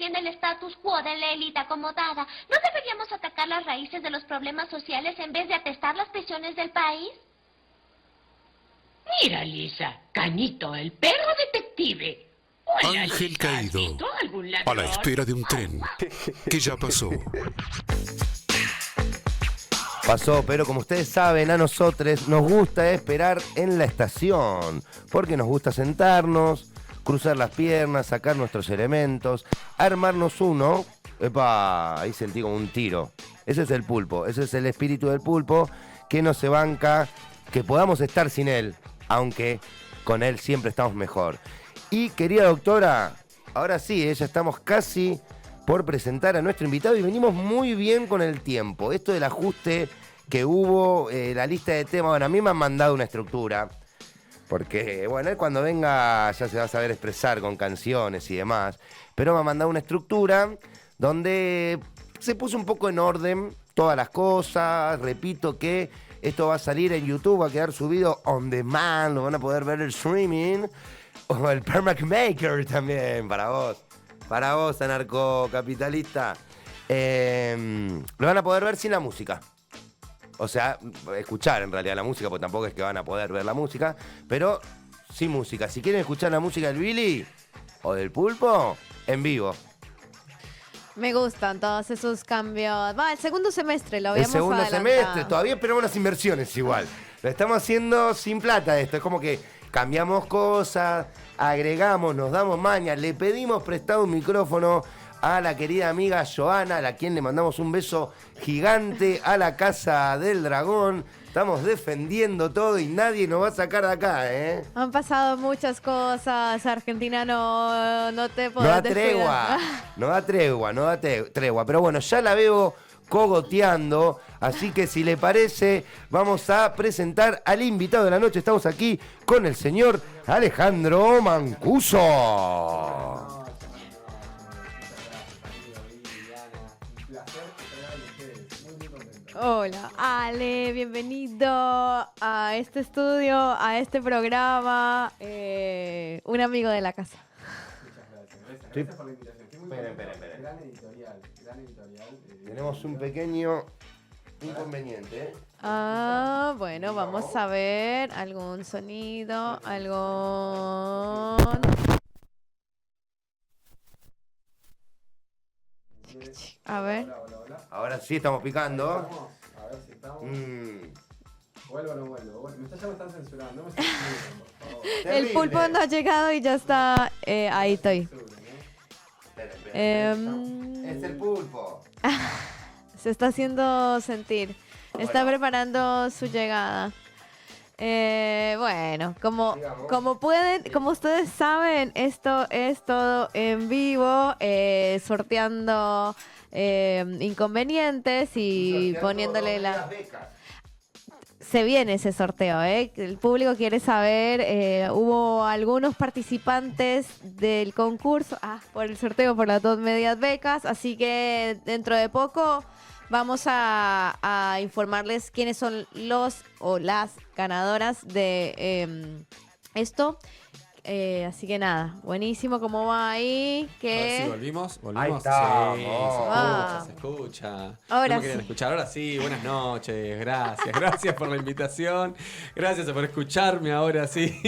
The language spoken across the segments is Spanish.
mantiene el status quo de la élite acomodada. ¿No deberíamos atacar las raíces de los problemas sociales en vez de atestar las prisiones del país? Mira, Lisa, Cañito, el perro detective. Hola, Ángel Lisa, caído, ¿has visto algún a la ladrón? espera de un tren que ya pasó. Pasó, pero como ustedes saben, a nosotros nos gusta esperar en la estación, porque nos gusta sentarnos, cruzar las piernas, sacar nuestros elementos, armarnos uno. Epa, ahí sentí como un tiro. Ese es el pulpo, ese es el espíritu del pulpo, que no se banca, que podamos estar sin él, aunque con él siempre estamos mejor. Y querida doctora, ahora sí, ya estamos casi por presentar a nuestro invitado y venimos muy bien con el tiempo. Esto del ajuste que hubo, la lista de temas, bueno, a mí me han mandado una estructura, porque, bueno, él cuando venga ya se va a saber expresar con canciones y demás, pero me ha mandado una estructura donde se puso un poco en orden todas las cosas. Repito que esto va a salir en YouTube, va a quedar subido on demand, lo van a poder ver el streaming, o el Permac Maker también, para vos, anarcocapitalista. Lo van a poder ver sin la música. O sea, escuchar en realidad la música, porque tampoco es que van a poder ver la música, pero sin música. Si quieren escuchar la música del Billy o del Pulpo, en vivo. Me gustan todos esos cambios. Va, el segundo semestre lo habíamos El segundo adelantado. semestre, todavía esperamos las inversiones igual. Lo estamos haciendo sin plata esto, es como que cambiamos cosas, agregamos, nos damos maña, le pedimos prestado un micrófono a la querida amiga Joana, a quien le mandamos un beso gigante, a la Casa del Dragón. Estamos defendiendo todo y nadie nos va a sacar de acá, ¿eh? Han pasado muchas cosas. Argentina no te No podés da descuidar. tregua, no da tregua. Pero bueno, ya la veo cogoteando, así que si le parece, vamos a presentar al invitado de la noche. Estamos aquí con el señor Alejandro Mancuso. Hola, Ale, bienvenido a este estudio, a este programa. Un amigo de la casa. Gracias por la invitación. Esperen. Gran editorial. Tenemos un pequeño inconveniente. Bueno, vamos a ver algún sonido, algo. A ver. Ahora sí estamos picando. A ver si estamos. ¿Vuelvo o no vuelvo? Ya me están censurando. No me están censurando, por favor. El pulpo no ha llegado y ya está. Ahí estoy. Es el pulpo. Se está haciendo sentir. Está Bueno. preparando su llegada. Bueno, como ustedes saben, esto es todo en vivo, sorteando inconvenientes y poniéndole la... Se viene ese sorteo, ¿eh? El público quiere saber, hubo algunos participantes del concurso, por el sorteo por las 2 medias becas, así que dentro de poco vamos a informarles quiénes son los o las ganadoras de esto. Así que nada, buenísimo, ¿cómo va ahí? A ver si volvimos. Ahí estamos. Se escucha. Ahora ¿No me querían sí. escuchar? Ahora sí, buenas noches, gracias por la invitación, gracias por escucharme ahora sí.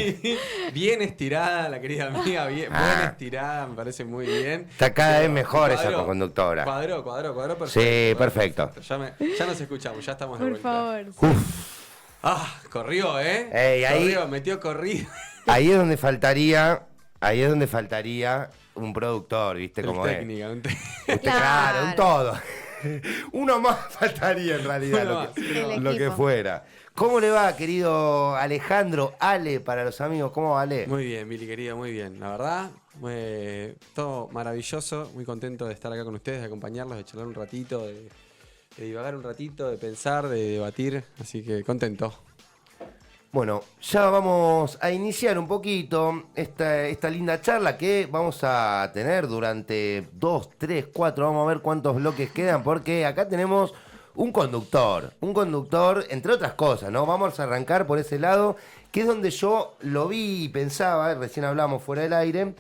Bien estirada la querida amiga, bien estirada, me parece muy bien. Está cada vez mejor esa Cuadró, conductora. Cuadró, perfecto. Sí, perfecto. Ya nos escuchamos, ya estamos de Por vuelta. favor. Corrió, ¿eh? Ey, ahí- Metió corrido. Ahí es donde faltaría un productor, ¿viste cómo es? Técnica, Claro, un todo. Uno más faltaría en realidad, Uno lo más, que, el lo que equipo. fuera. ¿Cómo le va, querido Alejandro? Ale, para los amigos, ¿cómo va, Ale? Muy bien, Billy, querido, muy bien. La verdad, todo maravilloso. Muy contento de estar acá con ustedes, de acompañarlos, de charlar un ratito, de divagar un ratito, de pensar, de debatir. Así que contento. Bueno, ya vamos a iniciar un poquito esta linda charla que vamos a tener durante 2, 3, 4, vamos a ver cuántos bloques quedan, porque acá tenemos un conductor, entre otras cosas, ¿no? Vamos a arrancar por ese lado, que es donde yo lo vi y pensaba, recién hablamos fuera del aire,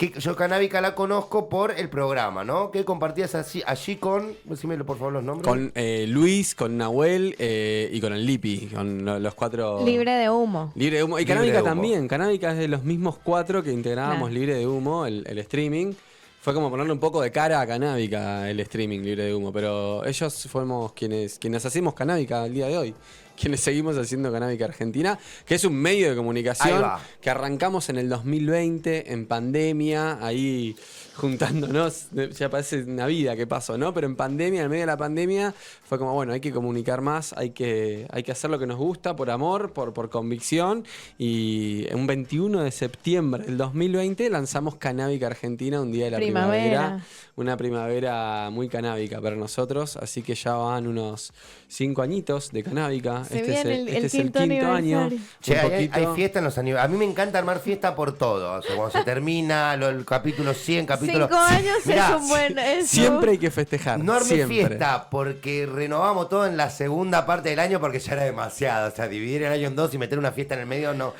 Que yo Canábica la conozco por el programa, ¿no? Que compartías allí con, decime por favor los nombres. Con Luis, con Nahuel y con el Lipi, con los 4... Libre de humo. Libre de Humo. Y Libre Canábica de Humo. también. Canábica es de los mismos 4 que integrábamos Claro. Libre de Humo, el streaming. Fue como ponerle un poco de cara a Canábica el streaming Libre de Humo. Pero ellos fuimos quienes hacemos Canábica al día de hoy. Quienes seguimos haciendo Canábica Argentina, que es un medio de Ahí comunicación va. que arrancamos en el 2020, en pandemia, ahí juntándonos, ya parece una vida que pasó, ¿no? Pero en pandemia, en medio de la pandemia, fue como, bueno, hay que comunicar más, hay que hacer lo que nos gusta por amor, por convicción. Y un 21 de septiembre del 2020 lanzamos Canábica Argentina, un día de la primavera. Una primavera muy canábica para nosotros, así que ya van unos 5 añitos de Canábica. Se Este viene es el quinto año. aniversario. Che, Un hay poquito. fiesta en los aniversarios. A mí me encanta armar fiesta por todo. O sea, cuando se termina el capítulo 100, capítulo... 5 años Mirá, es un buen... Siempre hay que festejar. No armé siempre. fiesta porque renovamos todo en la segunda parte del año porque ya era demasiado. O sea, dividir el año en dos y meter una fiesta en el medio no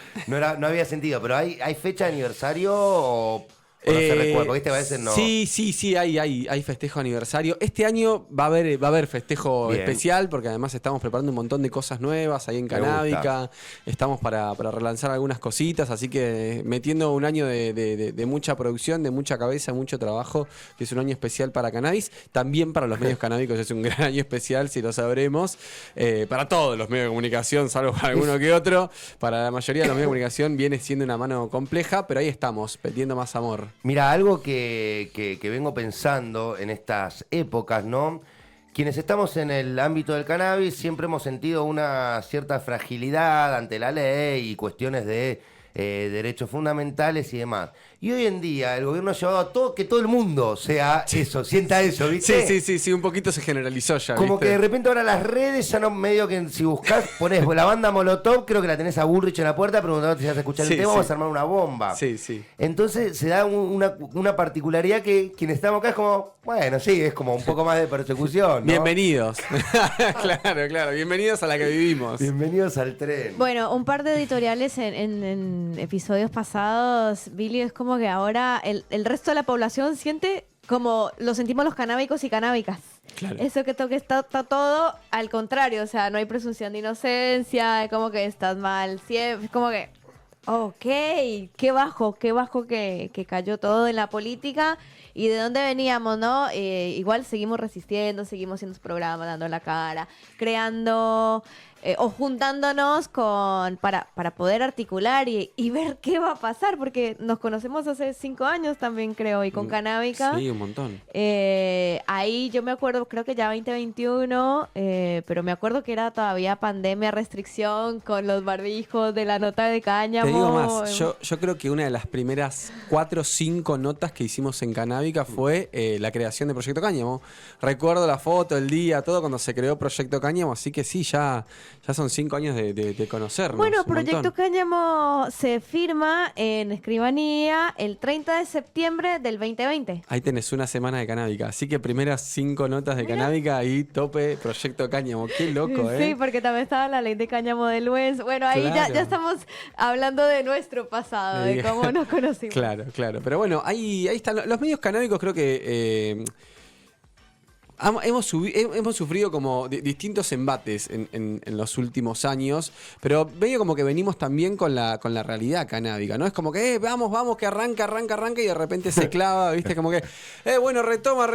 había sentido. Pero ¿hay fecha de aniversario o no se recuerda? Porque a veces no. Sí, hay festejo aniversario. Este año va a haber festejo Bien. especial porque además estamos preparando un montón de cosas nuevas ahí en Me Canábica. Estamos para relanzar algunas cositas, así que metiendo un año de mucha producción, de mucha cabeza, mucho trabajo, que es un año especial para Cannabis. También para los medios canábicos es un gran año especial, si lo sabremos. Para todos los medios de comunicación, salvo para alguno que otro. Para la mayoría de los medios de comunicación viene siendo una mano compleja, pero ahí estamos, metiendo más amor. Mira, algo que vengo pensando en estas épocas, ¿no? Quienes estamos en el ámbito del cannabis siempre hemos sentido una cierta fragilidad ante la ley y cuestiones de derechos fundamentales y demás. Y hoy en día el gobierno ha llevado a todo que todo el mundo sea eso, sienta eso, ¿viste? Sí, un poquito se generalizó ya, Como ¿viste? que de repente ahora las redes ya no, medio que si buscás, ponés la banda Molotov, creo que la tenés a Bullrich en la puerta preguntándote si vas a escuchar Sí, el tema sí. o vas a armar una bomba. Sí. Entonces se da una particularidad que quienes estamos acá es como, bueno, sí, es como un poco más de persecución, ¿no? Bienvenidos. claro, bienvenidos a la que vivimos. Bienvenidos al tren. Bueno, un par de editoriales en episodios pasados, Billy, es como que ahora el resto de la población siente como lo sentimos los canábicos y canábicas. Claro. Eso que toque está todo al contrario, o sea, no hay presunción de inocencia, como que estás mal, siempre, como que, ok, qué bajo que cayó todo en la política y de dónde veníamos, ¿no? Igual seguimos resistiendo, seguimos haciendo programas, dando la cara, creando o juntándonos para poder articular y ver qué va a pasar, porque nos conocemos hace 5 años también, creo, y con Canábica. Sí, un montón. Ahí yo me acuerdo, creo que ya 2021, pero me acuerdo que era todavía pandemia, restricción con los barbijos de la nota de cáñamo. Te digo más, yo creo que una de las primeras 4 o 5 notas que hicimos en Canábica fue la creación de Proyecto Cáñamo. Recuerdo la foto, el día, todo cuando se creó Proyecto Cáñamo, así que sí, ya son 5 años de conocernos. Bueno, un Proyecto montón. Cáñamo se firma en Escribanía el 30 de septiembre del 2020. Ahí tenés una semana de Canábica, así que primeras 5 notas de Canábica, ahí tope Proyecto Cáñamo. Qué loco, ¿eh? Sí, porque también estaba la ley de cáñamo de Luens. Bueno, ahí Claro. ya estamos hablando de nuestro pasado, de cómo nos conocimos. Claro. Pero bueno, ahí están. Los medios canábicos creo que hemos sufrido como distintos embates en los últimos años, pero medio como que venimos también con la realidad canábica, ¿no? Es como que vamos, que arranca y de repente se clava, ¿viste? Como que, bueno, retoma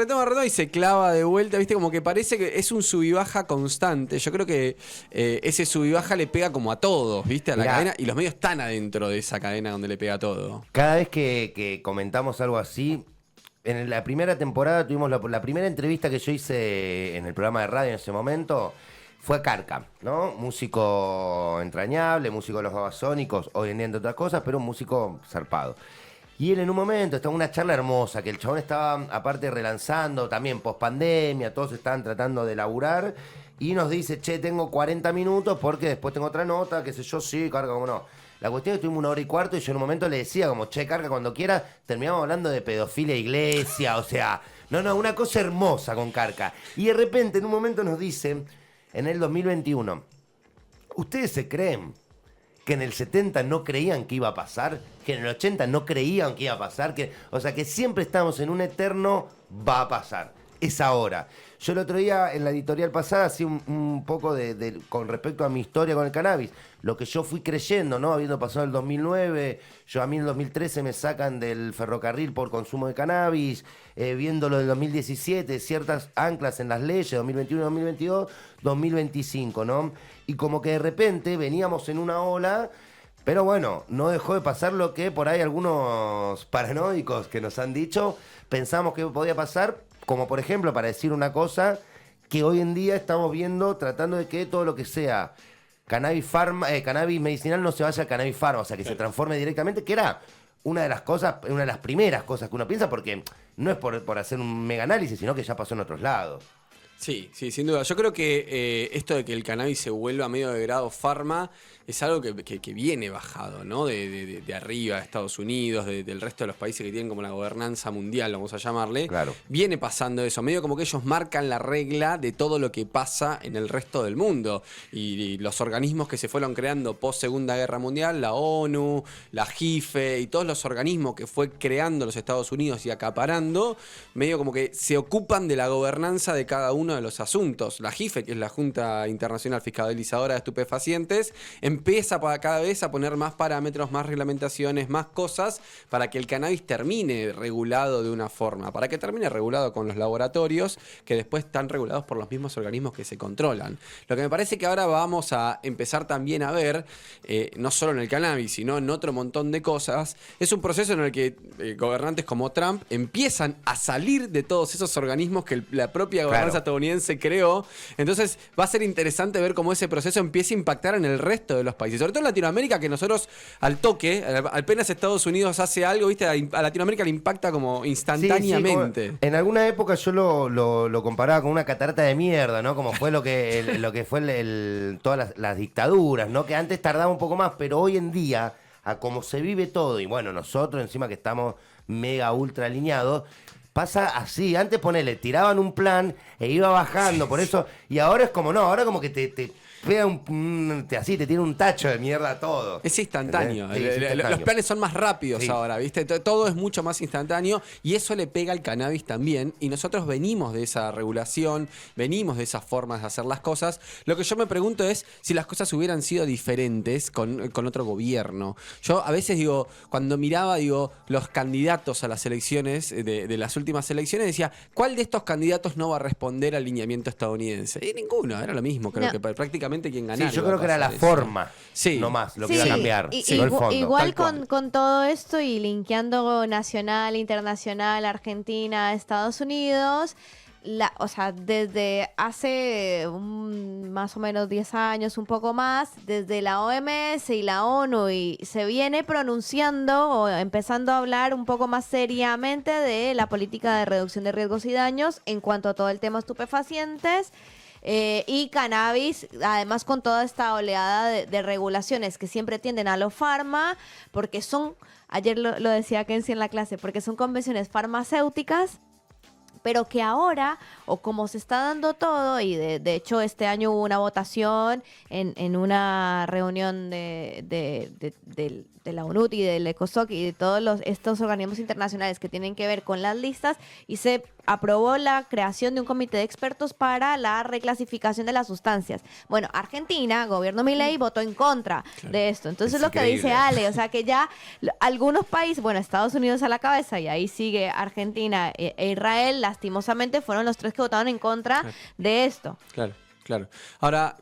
y se clava de vuelta, ¿viste? Como que parece que es un sub y baja constante. Yo creo que ese sub y baja le pega como a todos, ¿viste? A la Mirá. cadena, y los medios están adentro de esa cadena donde le pega a todo. Cada vez que comentamos algo así, en la primera temporada tuvimos la primera entrevista que yo hice en el programa de radio en ese momento, fue a Carca, ¿no? Músico entrañable, músico de los Babasónicos, hoy en día entre otras cosas, pero un músico zarpado. Y él en un momento, estaba una charla hermosa, que el chabón estaba aparte relanzando, también post pandemia, todos estaban tratando de laburar, y nos dice, che, tengo 40 minutos porque después tengo otra nota, qué sé yo, sí, Carca, cómo no. La cuestión es que tuvimos 1 hora y cuarto y yo en un momento le decía como, che, Carca, cuando quieras, terminamos hablando de pedofilia e iglesia, o sea, no, una cosa hermosa con Carca. Y de repente en un momento nos dice, en el 2021, ¿ustedes se creen que en el 70 no creían que iba a pasar, que en el 80 no creían que iba a pasar, o sea, que siempre estamos en un eterno va a pasar. Es ahora. Yo el otro día en la editorial pasada hacía un poco con respecto a mi historia con el cannabis. Lo que yo fui creyendo, ¿no? Habiendo pasado el 2009, a mí en el 2013 me sacan del ferrocarril por consumo de cannabis, viendo lo del 2017, ciertas anclas en las leyes, 2021, 2022, 2025, ¿no? Y como que de repente veníamos en una ola, pero bueno, no dejó de pasar lo que por ahí algunos paranoicos que nos han dicho, pensamos que podía pasar, como por ejemplo, para decir una cosa, que hoy en día estamos viendo, tratando de que todo lo que sea cannabis medicinal no se vaya a cannabis pharma, o sea, que se transforme directamente, que era una de las primeras cosas que uno piensa, porque no es por hacer un mega análisis, sino que ya pasó en otros lados. Sí, sin duda. Yo creo que esto de que el cannabis se vuelva medio de grado farma es algo que viene bajado, ¿no? De arriba, de Estados Unidos, del resto de los países que tienen como la gobernanza mundial, vamos a llamarle. Claro. Viene pasando eso, medio como que ellos marcan la regla de todo lo que pasa en el resto del mundo. Y los organismos que se fueron creando post Segunda Guerra Mundial, la ONU, la JIFE y todos los organismos que fue creando los Estados Unidos y acaparando, medio como que se ocupan de la gobernanza de cada uno de los asuntos. La JIFE, que es la Junta Internacional Fiscalizadora de Estupefacientes, empieza cada vez a poner más parámetros, más reglamentaciones, más cosas para que el cannabis termine regulado de una forma, para que termine regulado con los laboratorios que después están regulados por los mismos organismos que se controlan. Lo que me parece que ahora vamos a empezar también a ver, no solo en el cannabis, sino en otro montón de cosas, es un proceso en el que gobernantes como Trump empiezan a salir de todos esos organismos que la propia gobernanza estadounidense creó. Entonces va a ser interesante ver cómo ese proceso empieza a impactar en el resto de los países, sobre todo en Latinoamérica, que nosotros al toque, apenas Estados Unidos hace algo, ¿viste? A Latinoamérica le impacta como instantáneamente. Sí, en alguna época yo lo comparaba con una catarata de mierda, ¿no? Como fue lo que fue todas las dictaduras, ¿no? Que antes tardaba un poco más, pero hoy en día, a como se vive todo, y bueno, nosotros encima que estamos mega ultra alineados, pasa así. Antes tiraban un plan e iba bajando, por eso, y ahora es como no, ahora como que te pega así, te tiene un tacho de mierda todo. Es instantáneo. Sí, es instantáneo. Los planes son más rápidos ahora, ¿viste? Todo es mucho más instantáneo y eso le pega al cannabis también. Y nosotros venimos de esa regulación, venimos de esas formas de hacer las cosas. Lo que yo me pregunto es si las cosas hubieran sido diferentes con otro gobierno. Yo a veces cuando miraba, los candidatos a las elecciones, de las últimas elecciones, decía, ¿cuál de estos candidatos no va a responder al lineamiento estadounidense? Y ninguno, era lo mismo. Creo que prácticamente quien ganara. Sí, yo creo que era la forma, no más, lo que iba a cambiar, no el fondo. Igual con todo esto y linkeando nacional, internacional, Argentina, Estados Unidos, o sea, desde hace más o menos 10 años, un poco más, desde la OMS y la ONU, y se viene pronunciando o empezando a hablar un poco más seriamente de la política de reducción de riesgos y daños en cuanto a todo el tema estupefacientes. Y cannabis, además con toda esta oleada de regulaciones que siempre tienden a lo farma, porque ayer lo decía Kenzie en la clase, porque son convenciones farmacéuticas, pero que ahora, o como se está dando todo, y de hecho este año hubo una votación en una reunión de la UNUT y del ECOSOC y de todos estos organismos internacionales que tienen que ver con las listas, y se aprobó la creación de un comité de expertos para la reclasificación de las sustancias. Bueno, Argentina, gobierno Milei, votó en contra de esto. Entonces es lo que dice Ale, o sea que ya algunos países, bueno, Estados Unidos a la cabeza, y ahí sigue Argentina e Israel, lastimosamente fueron los tres que votaron en contra de esto. Claro. Ahora,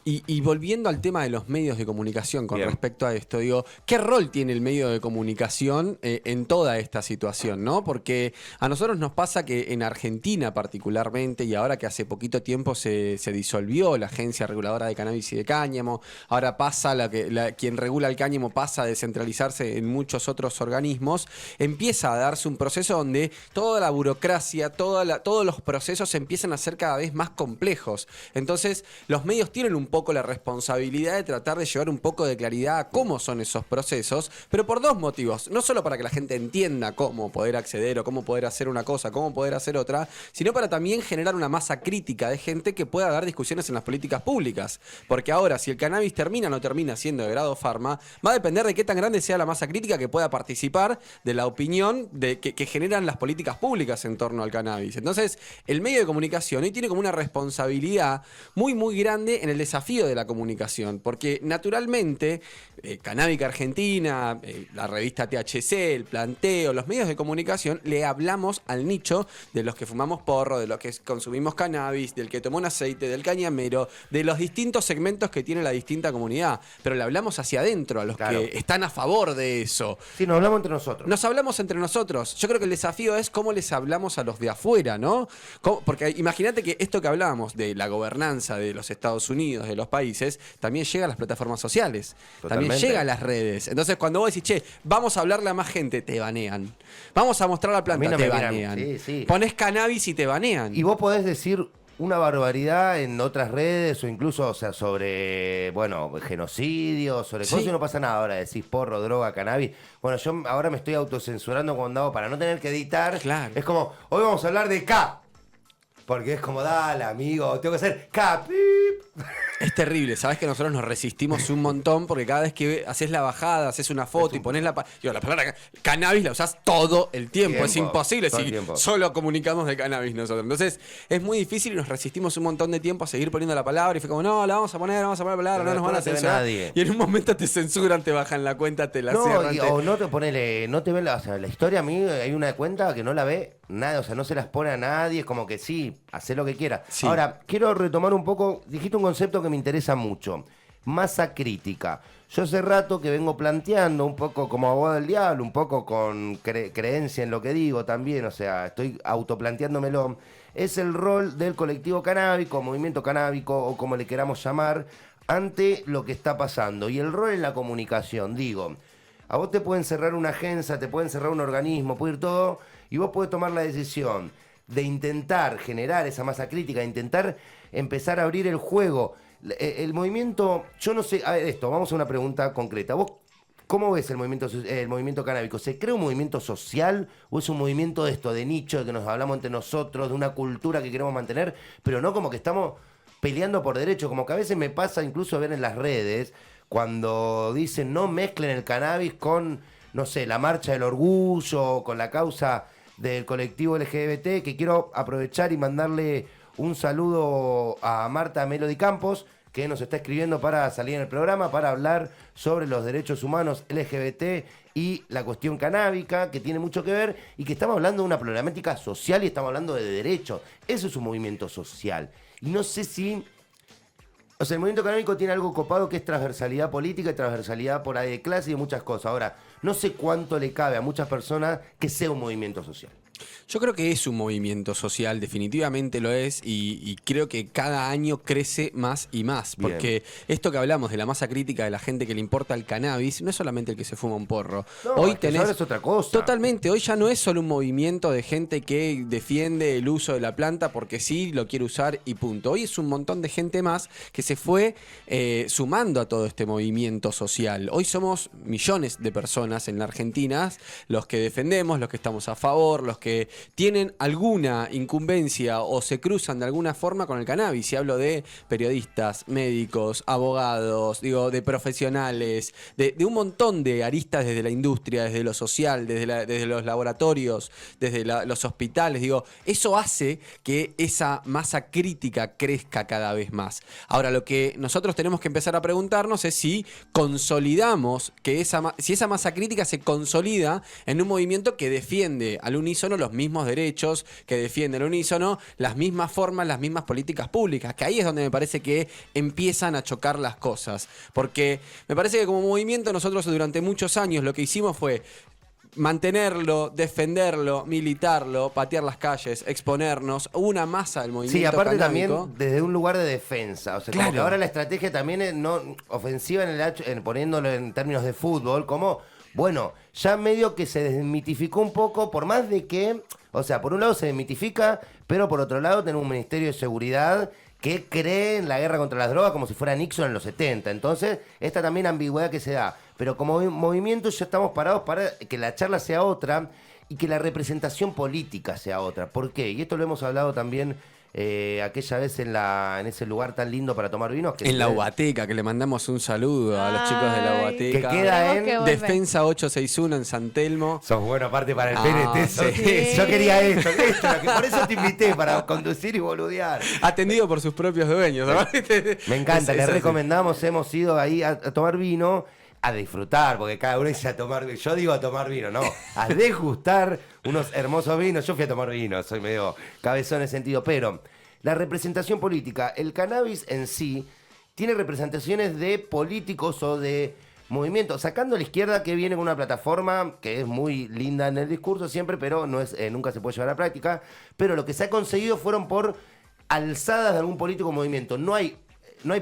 Y volviendo al tema de los medios de comunicación con respecto a esto, ¿qué rol tiene el medio de comunicación en toda esta situación, ¿no? Porque a nosotros nos pasa que en Argentina particularmente, y ahora que hace poquito tiempo se disolvió la Agencia Reguladora de Cannabis y de Cáñamo, ahora pasa quien regula el cáñamo pasa a descentralizarse en muchos otros organismos, empieza a darse un proceso donde toda la burocracia, todos los procesos empiezan a ser cada vez más complejos. Entonces, los medios tienen un poco la responsabilidad de tratar de llevar un poco de claridad a cómo son esos procesos, pero por dos motivos. No solo para que la gente entienda cómo poder acceder o cómo poder hacer una cosa, cómo poder hacer otra, sino para también generar una masa crítica de gente que pueda dar discusiones en las políticas públicas. Porque ahora, si el cannabis termina o no termina siendo de grado farma, va a depender de qué tan grande sea la masa crítica que pueda participar de la opinión que generan las políticas públicas en torno al cannabis. Entonces, el medio de comunicación hoy tiene como una responsabilidad muy, muy grande en el desafío de la comunicación, porque naturalmente, Canábica Argentina, la revista THC, el Planteo, los medios de comunicación, le hablamos al nicho de los que fumamos porro, de los que consumimos cannabis, del que tomó un aceite, del cañamero, de los distintos segmentos que tiene la distinta comunidad, pero le hablamos hacia adentro, a los que están a favor de eso. Sí, nos hablamos entre nosotros. Nos hablamos entre nosotros. Yo creo que el desafío es cómo les hablamos a los de afuera, ¿no? Porque imagínate que esto que hablábamos de la gobernanza de los Estados Unidos, de los países, también llega a las plataformas sociales. Totalmente. También llega a las redes. Entonces, cuando vos decís, che, vamos a hablarle a más gente, te banean. Vamos a mostrar la planta, no te me miran. banean. Sí, sí. Ponés cannabis y te banean. Y vos podés decir una barbaridad en otras redes o incluso, o sea, sobre, bueno, genocidio, sobre cosas y no pasa nada. Ahora decís porro, droga, cannabis. Bueno, yo ahora me estoy autocensurando cuando hago para no tener que editar. Claro. Es como, hoy vamos a hablar de K. Porque es como, dale, amigo, tengo que hacer K. Pip. Es terrible, sabes que nosotros nos resistimos un montón porque cada vez que haces la bajada, haces una foto y pones la palabra cannabis la usás todo el tiempo. Es imposible si solo comunicamos de cannabis nosotros. Entonces es muy difícil y nos resistimos un montón de tiempo a seguir poniendo la palabra y fue como, no, la vamos a poner la palabra, pero no nos van a censurar. Nadie. Y en un momento te censuran, te bajan la cuenta, te la cierran. O no te ponele, no te ven o sea, la historia a mí hay una cuenta que no la ve nada, o sea, no se las pone a nadie, es como que sí, hacé lo que quieras. Sí. Ahora, quiero retomar un poco, dijiste un concepto que me interesa mucho, masa crítica. Yo hace rato que vengo planteando un poco como abogado del diablo, un poco con creencia en lo que digo también, o sea, estoy autoplanteándomelo, es el rol del colectivo canábico, movimiento canábico o como le queramos llamar, ante lo que está pasando. Y el rol en la comunicación, digo, a vos te pueden cerrar una agencia, te pueden cerrar un organismo, puede ir todo, y vos podés tomar la decisión de intentar generar esa masa crítica, de intentar empezar a abrir el juego. El movimiento, yo no sé, a ver esto, vamos a una pregunta concreta. ¿Vos cómo ves el movimiento canábico? ¿Se crea un movimiento social o es un movimiento de esto, de nicho, de que nos hablamos entre nosotros, de una cultura que queremos mantener, pero no como que estamos peleando por derecho, como que a veces me pasa incluso ver en las redes, cuando dicen no mezclen el cannabis con, no sé, la marcha del orgullo, con la causa del colectivo LGBT, que quiero aprovechar y mandarle un saludo a Marta Melody Campos, que nos está escribiendo para salir en el programa, para hablar sobre los derechos humanos LGBT y la cuestión canábica, que tiene mucho que ver, y que estamos hablando de una problemática social y estamos hablando de derechos. Eso es un movimiento social. Y no sé si... O sea, el movimiento canábico tiene algo copado que es transversalidad política y transversalidad por ahí de clase y de muchas cosas. Ahora, no sé cuánto le cabe a muchas personas que sea un movimiento social. Yo creo que es un movimiento social, definitivamente lo es, y creo que cada año crece más y más, porque esto que hablamos de la masa crítica de la gente que le importa el cannabis, no es solamente el que se fuma un porro. No, hoy es que ahora es otra cosa. Totalmente, hoy ya no es solo un movimiento de gente que defiende el uso de la planta porque sí, lo quiere usar y punto. Hoy es un montón de gente más que se fue sumando a todo este movimiento social. Hoy somos millones de personas en la Argentina, los que defendemos, los que estamos a favor, los que tienen alguna incumbencia o se cruzan de alguna forma con el cannabis. Y hablo de periodistas, médicos, abogados, digo, de profesionales, de un montón de aristas desde la industria, desde lo social, desde los laboratorios, desde los hospitales. Digo, eso hace que esa masa crítica crezca cada vez más. Ahora, lo que nosotros tenemos que empezar a preguntarnos es si consolidamos, si esa masa crítica se consolida en un movimiento que defiende al unísono los mismos derechos, que defiende al unísono las mismas formas, las mismas políticas públicas, que ahí es donde me parece que empiezan a chocar las cosas. Porque me parece que como movimiento nosotros durante muchos años lo que hicimos fue mantenerlo, defenderlo, militarlo, patear las calles, exponernos, una masa del movimiento Sí, aparte canábico. también desde un lugar de defensa. O sea, Claro. como que ahora la estrategia también es no ofensiva poniéndolo en términos de fútbol, como, bueno, ya medio que se desmitificó un poco, por más de que, o sea, por un lado se desmitifica, pero por otro lado tenemos un Ministerio de Seguridad que cree en la guerra contra las drogas como si fuera Nixon en los 70. Entonces, esta también ambigüedad que se da. Pero como movimiento ya estamos parados para que la charla sea otra y que la representación política sea otra. ¿Por qué? Y esto lo hemos hablado también aquella vez en ese lugar tan lindo para tomar vinos. En la Ubateca, que le mandamos un saludo a los chicos de la Ubateca. Que queda Tenemos que en volver. Defensa 861 en San Telmo. Sos bueno aparte para el Ah, PNT. sí. Yo quería esto, que por eso te invité, para conducir y boludear. Atendido por sus propios dueños. ¿no? Me encanta, Es les así. recomendamos, hemos ido ahí a tomar vino, a disfrutar, porque cada uno dice a tomar vino. Yo digo a tomar vino, no, a degustar unos hermosos vinos. Yo fui a tomar vino, soy medio cabezón en ese sentido, pero la representación política, el cannabis en sí, tiene representaciones de políticos o de movimientos, sacando a la izquierda que viene con una plataforma que es muy linda en el discurso siempre, pero no es, nunca se puede llevar a la práctica, pero lo que se ha conseguido fueron por alzadas de algún político o movimiento. No hay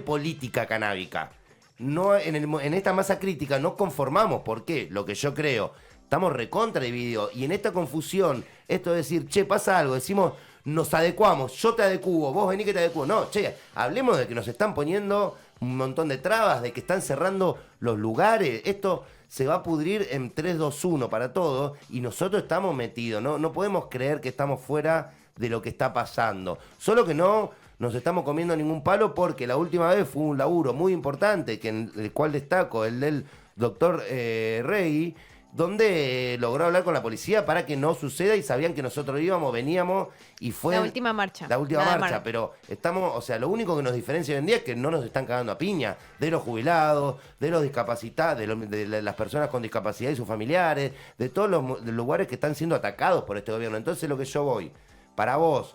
política canábica. No, en esta masa crítica no conformamos. ¿Por qué? Lo que yo creo. Estamos recontra divididos. Y en esta confusión, esto de decir, che, pasa algo, decimos, nos adecuamos, yo te adecuo, vos vení que te adecuo. No, che, hablemos de que nos están poniendo un montón de trabas, de que están cerrando los lugares. Esto se va a pudrir en 3, 2, 1 para todo. Y nosotros estamos metidos. No podemos creer que estamos fuera de lo que está pasando. Solo que no nos estamos comiendo ningún palo, porque la última vez fue un laburo muy importante, el cual destaco, el del doctor Rey, donde logró hablar con la policía para que no suceda, y sabían que nosotros veníamos, y fue... La última marcha. La última Nada marcha, más. pero estamos, o sea, lo único que nos diferencia hoy en día es que no nos están cagando a piña, de los jubilados, de los discapacitados, de las personas con discapacidad y sus familiares, de todos los lugares que están siendo atacados por este gobierno. Entonces, lo que yo voy, para vos,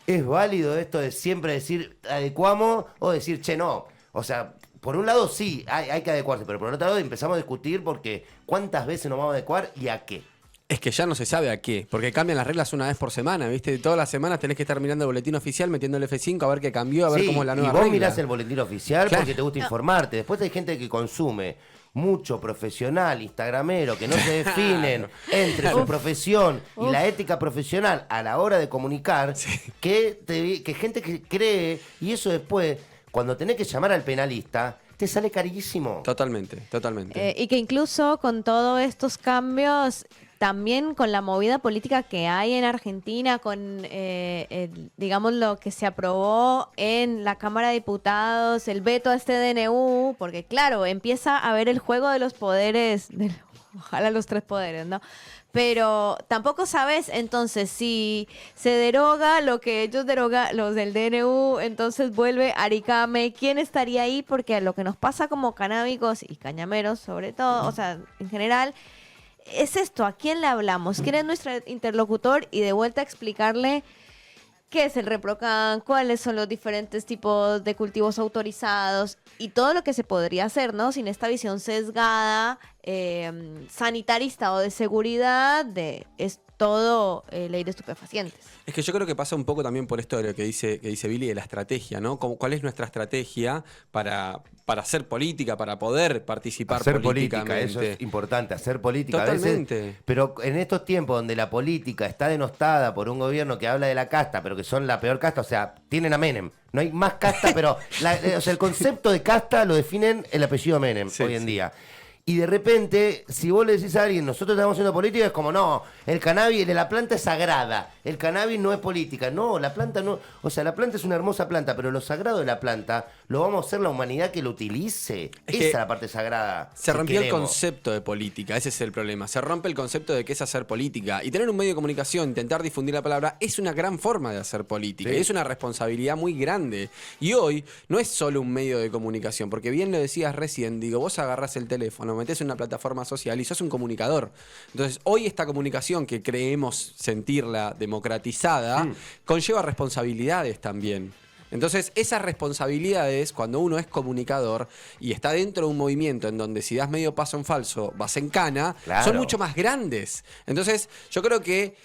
¿es válido esto de siempre decir adecuamos o decir, che, no? O sea, por un lado sí, hay que adecuarse, pero por otro lado empezamos a discutir porque ¿cuántas veces nos vamos a adecuar y a qué? Es que ya no se sabe a qué, porque cambian las reglas una vez por semana, ¿viste? Todas las semanas tenés que estar mirando el boletín oficial, metiendo el F5 a ver qué cambió, a ver Sí, cómo es la nueva y vos regla. mirás el boletín oficial Claro. porque te gusta informarte. Después hay gente que consume mucho profesional, instagramero, que no se definen entre su profesión y la ética profesional a la hora de comunicar, que gente que cree, y eso después, cuando tenés que llamar al penalista, te sale carísimo. Totalmente, totalmente. Y que incluso con todos estos cambios, también con la movida política que hay en Argentina, con, digamos, lo que se aprobó en la Cámara de Diputados, el veto a este DNU, porque claro, empieza a ver el juego de los poderes, ojalá los 3 poderes, ¿no? Pero tampoco sabes, entonces, si se deroga lo que ellos derogan, los del DNU, entonces vuelve Aricame. ¿Quién estaría ahí? Porque lo que nos pasa como canábicos y cañameros, sobre todo, o sea, en general, es esto, ¿a quién le hablamos? ¿Quién es nuestro interlocutor? Y de vuelta a explicarle qué es el ReproCan, cuáles son los diferentes tipos de cultivos autorizados y todo lo que se podría hacer, ¿no? Sin esta visión sesgada, sanitarista o de seguridad, es todo ley de estupefacientes. Es que yo creo que pasa un poco también por esto de lo que dice Billy, de la estrategia, ¿no? ¿Cuál es nuestra estrategia para hacer política, para poder participar Hacer política, políticamente? eso es importante, hacer política. Totalmente. A veces, pero en estos tiempos donde la política está denostada por un gobierno que habla de la casta, pero que son la peor casta, o sea, tienen a Menem. No hay más casta, pero o sea, el concepto de casta lo definen el apellido Menem hoy en día. Y de repente, si vos le decís a alguien, nosotros estamos haciendo política, es como, no, el cannabis, la planta es sagrada, el cannabis no es política. No, la planta no, o sea, la planta es una hermosa planta, pero lo sagrado de la planta lo vamos a hacer la humanidad que lo utilice. Es Esa que es la parte sagrada. Se que rompió el queremos. concepto de política, ese es el problema. Se rompe el concepto de qué es hacer política. Y tener un medio de comunicación, intentar difundir la palabra, es una gran forma de hacer política. Sí. Y es una responsabilidad muy grande. Y hoy no es solo un medio de comunicación, porque bien lo decías recién, digo, vos agarrás el teléfono, metés en una plataforma social y sos un comunicador. Entonces, hoy esta comunicación que creemos sentirla democratizada, conlleva responsabilidades también. Entonces, esas responsabilidades, cuando uno es comunicador y está dentro de un movimiento en donde si das medio paso en falso, vas en cana, Claro. son mucho más grandes. Entonces, yo creo que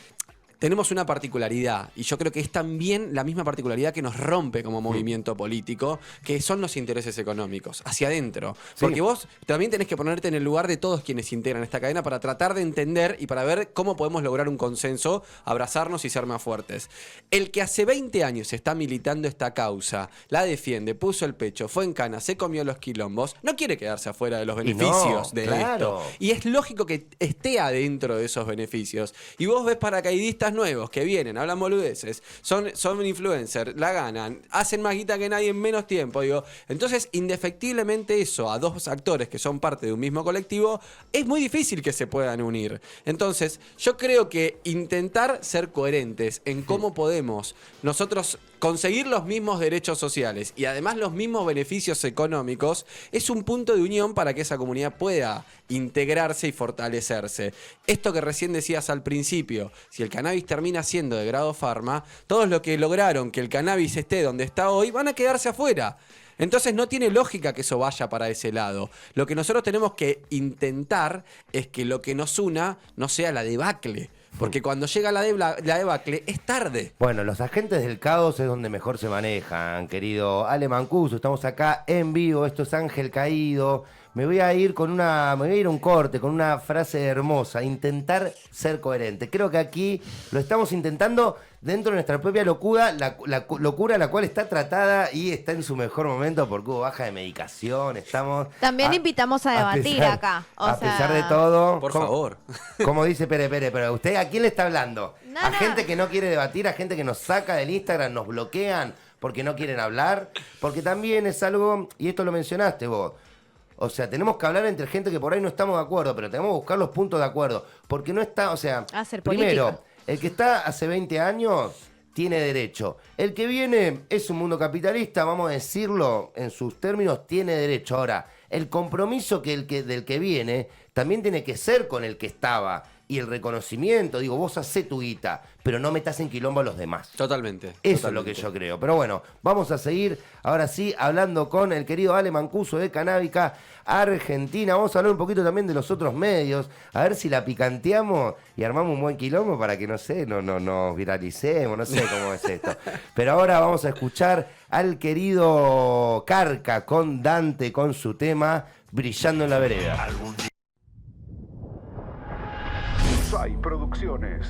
tenemos una particularidad, y yo creo que es también la misma particularidad que nos rompe como movimiento político, que son los intereses económicos, hacia adentro. Porque vos también tenés que ponerte en el lugar de todos quienes integran esta cadena para tratar de entender y para ver cómo podemos lograr un consenso, abrazarnos y ser más fuertes. El que hace 20 años está militando esta causa, la defiende, puso el pecho, fue en cana, se comió los quilombos, no quiere quedarse afuera de los beneficios de esto. Y es lógico que esté adentro de esos beneficios. Y vos ves paracaidistas nuevos que vienen, hablan boludeces, son influencers, la ganan, hacen más guita que nadie en menos tiempo, digo. Entonces, indefectiblemente eso, a dos actores que son parte de un mismo colectivo, es muy difícil que se puedan unir. Entonces, yo creo que intentar ser coherentes en cómo podemos nosotros conseguir los mismos derechos sociales y además los mismos beneficios económicos es un punto de unión para que esa comunidad pueda integrarse y fortalecerse. Esto que recién decías al principio, si el cannabis termina siendo de grado farma, todos los que lograron que el cannabis esté donde está hoy van a quedarse afuera. Entonces no tiene lógica que eso vaya para ese lado. Lo que nosotros tenemos que intentar es que lo que nos una no sea la debacle. Porque cuando llega la debacle es tarde. Bueno, los agentes del caos es donde mejor se manejan, querido Ale Mancuso. Estamos acá en vivo, esto es Ángel Caído. Me voy a ir a un corte con una frase hermosa, intentar ser coherente. Creo que aquí lo estamos intentando dentro de nuestra propia locura, la locura la cual está tratada y está en su mejor momento porque hubo baja de medicación, estamos... También invitamos a debatir acá. A pesar de todo... Por favor. Como dice Pere, pero ¿usted a quién le está hablando? ¿A gente que no quiere debatir, a gente que nos saca del Instagram, nos bloquean porque no quieren hablar? Porque también es algo, y esto lo mencionaste vos, o sea, tenemos que hablar entre gente que por ahí no estamos de acuerdo, pero tenemos que buscar los puntos de acuerdo. Porque no está, o sea, hacer primero, política. El que está hace 20 años tiene derecho. El que viene es un mundo capitalista, vamos a decirlo en sus términos, tiene derecho. Ahora, el compromiso del que viene también tiene que ser con el que estaba. Y el reconocimiento, digo, vos hacé tu guita, pero no metas en quilombo a los demás. Totalmente. Eso es lo que yo creo. Pero bueno, vamos a seguir ahora sí hablando con el querido Ale Mancuso de Canábica Argentina. Vamos a hablar un poquito también de los otros medios, a ver si la picanteamos y armamos un buen quilombo para que, no sé, no nos viralicemos, no sé cómo es esto. Pero ahora vamos a escuchar al querido Carca con Dante, con su tema Brillando en la Vereda. Sai Producciones.